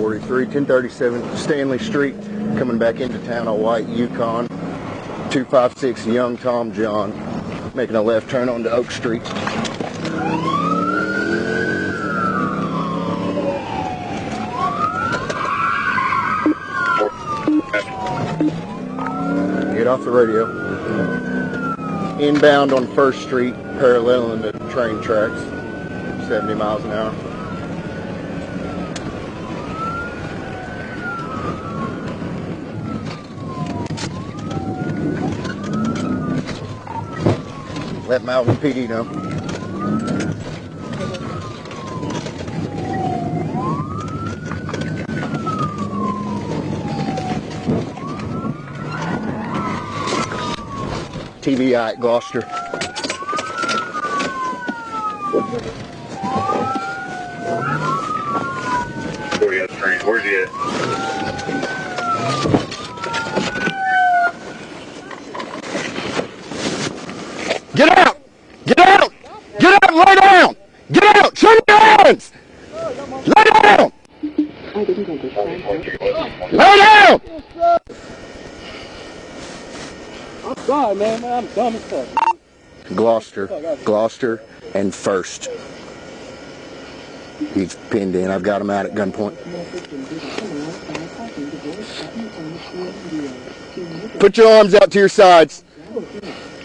1043, 1037 Stanley Street, coming back into town on white Yukon, 256 Young Tom John, making a left turn onto Oak Street. Get off the radio. Inbound on 1st Street, paralleling the train tracks, 70 miles an hour. Let Malvern PD know. TVI at Gloucester. Where's he at? Get out! Get out! Get out and lay down! Get out! Show me your hands! Lay down! Lay down! I'm sorry, man. I'm dumb as fuck. Gloucester and 1st. He's pinned in. I've got him out at gunpoint. Put your arms out to your sides.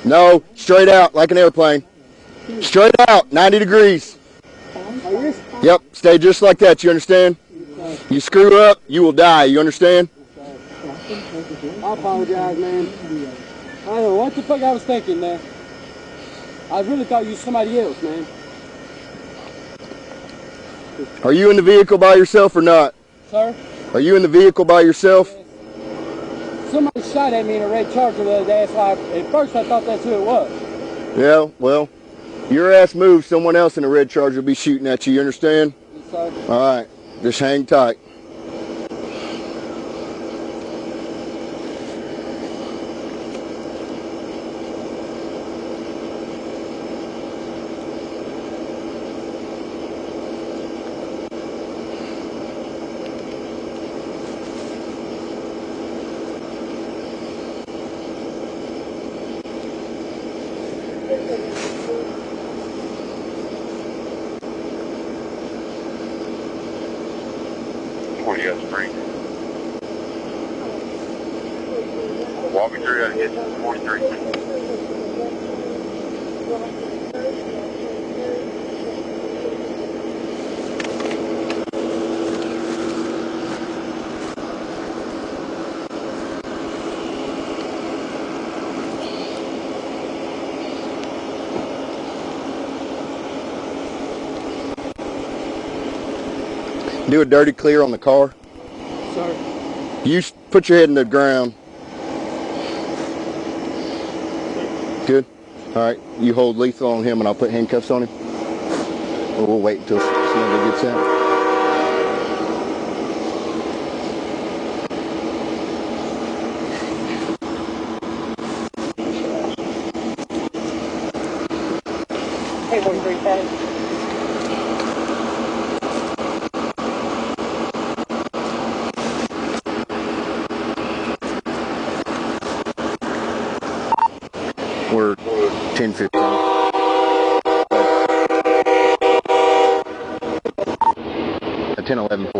No, straight out like an airplane. Straight out, 90 degrees. Yep, stay just like that, you understand? You screw up, you will die, you understand? I apologize, man. I don't know what the fuck I was thinking, man. I really thought you were somebody else, man. Are you in the vehicle by yourself or not? Sir? Are you in the vehicle by yourself? Somebody shot at me in a red Charger the other day, so at first I thought that's who it was. Yeah, well, your ass moves, someone else in a red Charger will be shooting at you, you understand? Yes, sir. All right, just hang tight. Where you got spring? Walk me through how to get to 43. Do a dirty clear on the car. Sir. You put your head in the ground. Good. All right. You hold lethal on him, and I'll put handcuffs on him. Or we'll wait until somebody gets out. Hey, 43, Patty. We're 10:15. At 10:11.